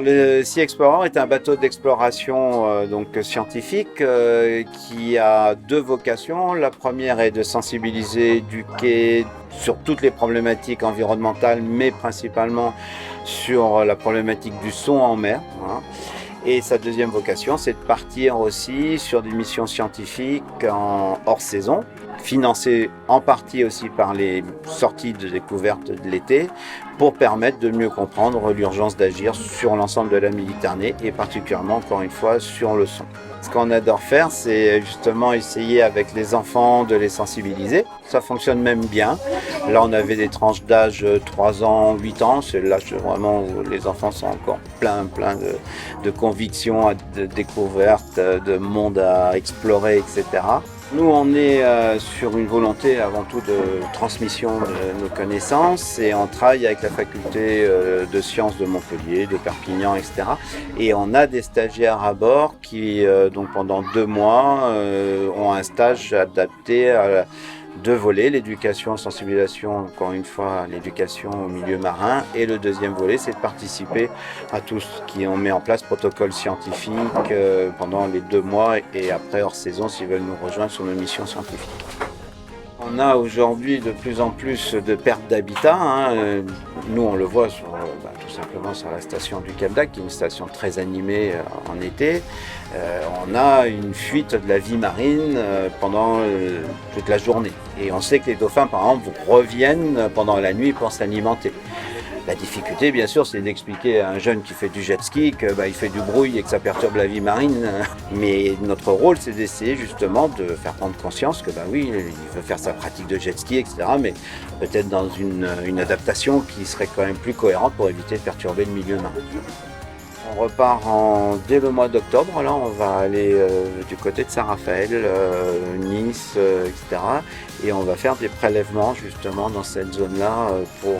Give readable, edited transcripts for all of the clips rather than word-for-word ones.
Le Sea Explorer est un bateau d'exploration donc scientifique qui a deux vocations. La première est de sensibiliser, éduquer sur toutes les problématiques environnementales, mais principalement sur la problématique du son en mer. Hein. Et sa deuxième vocation, c'est de partir aussi sur des missions scientifiques en hors saison, financées en partie aussi par les sorties de découverte de l'été, pour permettre de mieux comprendre l'urgence d'agir sur l'ensemble de la Méditerranée et particulièrement, encore une fois, sur le son. Ce qu'on adore faire, c'est justement essayer avec les enfants de les sensibiliser. Ça fonctionne même bien. Là, on avait des tranches d'âge 3 ans, 8 ans. C'est l'âge vraiment où les enfants sont encore plein de convictions, de découvertes, de monde à explorer, etc. Nous, on est sur une volonté avant tout de transmission de nos connaissances et on travaille avec la faculté de sciences de Montpellier, de Perpignan, etc. Et on a des stagiaires à bord qui, donc pendant 2 mois, ont un stage adapté à 2 volets, l'éducation, sensibilisation, encore une fois, l'éducation au milieu marin. Et le deuxième volet, c'est de participer à tout ce qui on met en place, protocole scientifique pendant les 2 mois et après hors saison s'ils veulent nous rejoindre sur nos missions scientifiques. On a aujourd'hui de plus en plus de pertes d'habitat. Hein. Nous, on le voit tout simplement sur la station du Cap d'Agde, qui est une station très animée en été. On a une fuite de la vie marine pendant toute la journée. Et on sait que les dauphins, par exemple, reviennent pendant la nuit pour s'alimenter. La difficulté, bien sûr, c'est d'expliquer à un jeune qui fait du jet ski qu'il fait du bruit et que ça perturbe la vie marine. Mais notre rôle, c'est d'essayer justement de faire prendre conscience que oui, il veut faire sa pratique de jet ski, etc. Mais peut-être dans une adaptation qui serait quand même plus cohérente pour éviter de perturber le milieu marin. On repart dès le mois d'octobre. Là, on va aller du côté de Saint-Raphaël, Nice, etc. Et on va faire des prélèvements justement dans cette zone-là pour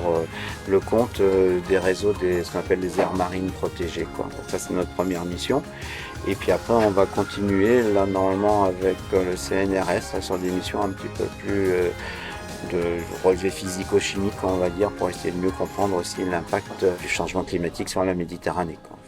le compte des réseaux ce qu'on appelle les aires marines protégées, quoi. Donc ça, c'est notre première mission. Et puis après, on va continuer là normalement avec le CNRS sur des missions un petit peu plus de relevé physico-chimique, on va dire, pour essayer de mieux comprendre aussi l'impact du changement climatique sur la Méditerranée, quoi.